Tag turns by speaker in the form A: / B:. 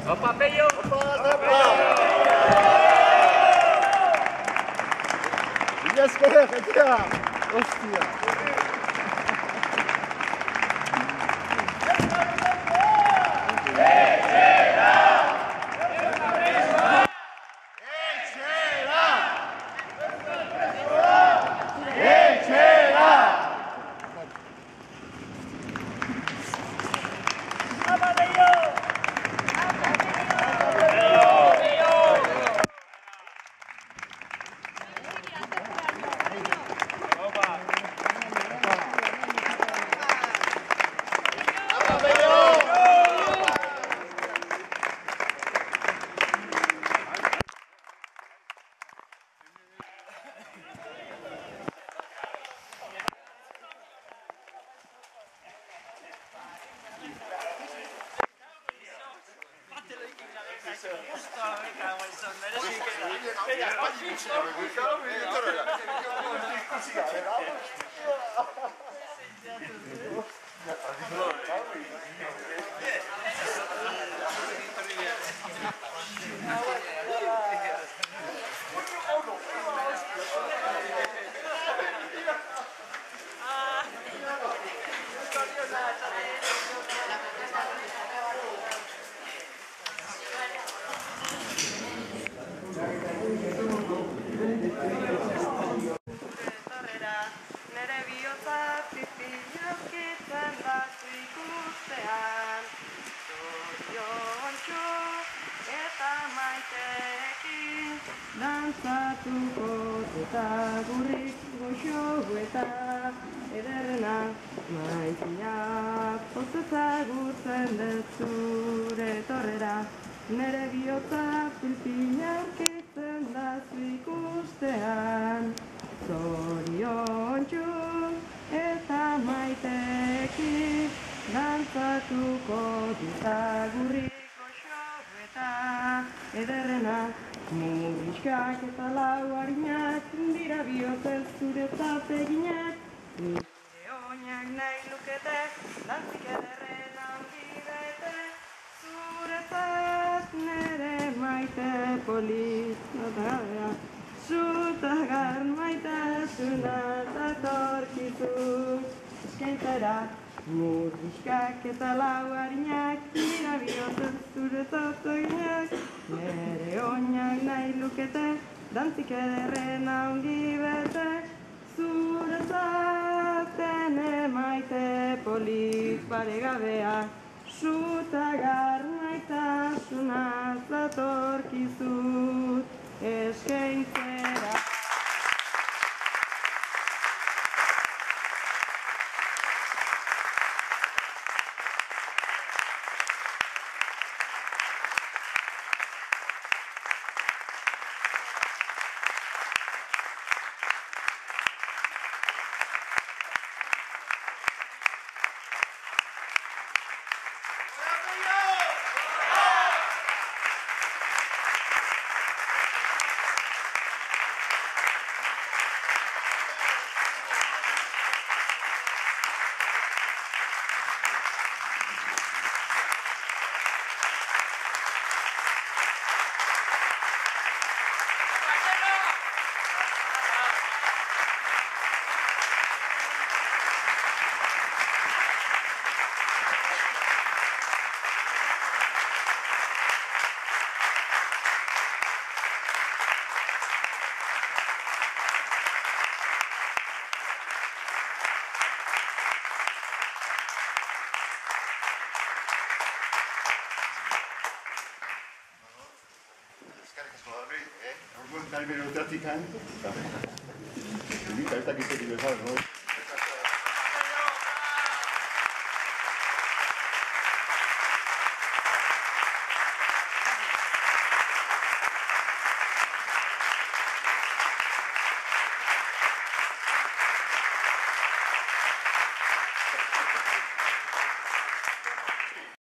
A: Opa, Pello!
B: Yes, correct, yeah. Hostia.
C: Dantzatuko eta gurrik goxo eta ederrena maitia potzotza gutzen dut zure torrera nere bihotza pilpina aurkitzen da zu ikustean zoriontsu eta maiteekin dantzatuko eta gurrik goxo eta ederrena Murrizkak eta lau harinak dira bihotzez zuretzat eginak Nire oinak nahi lukete, dantzik ederren handi bete Zuretzat nere maite polit Zutagar maitasuna datorkizu eskaintzera Murrizkak eta lau harinak dira bihotzez zuretzat eginak Nere oinak nahi lukete, dantzik ederren ongi bete Zuretzat ene maite polit paregabea Zutagar maitasunaz datorkizut eskaintzera
B: hemen urteatik hain. Eta ez dakizek bezala, no?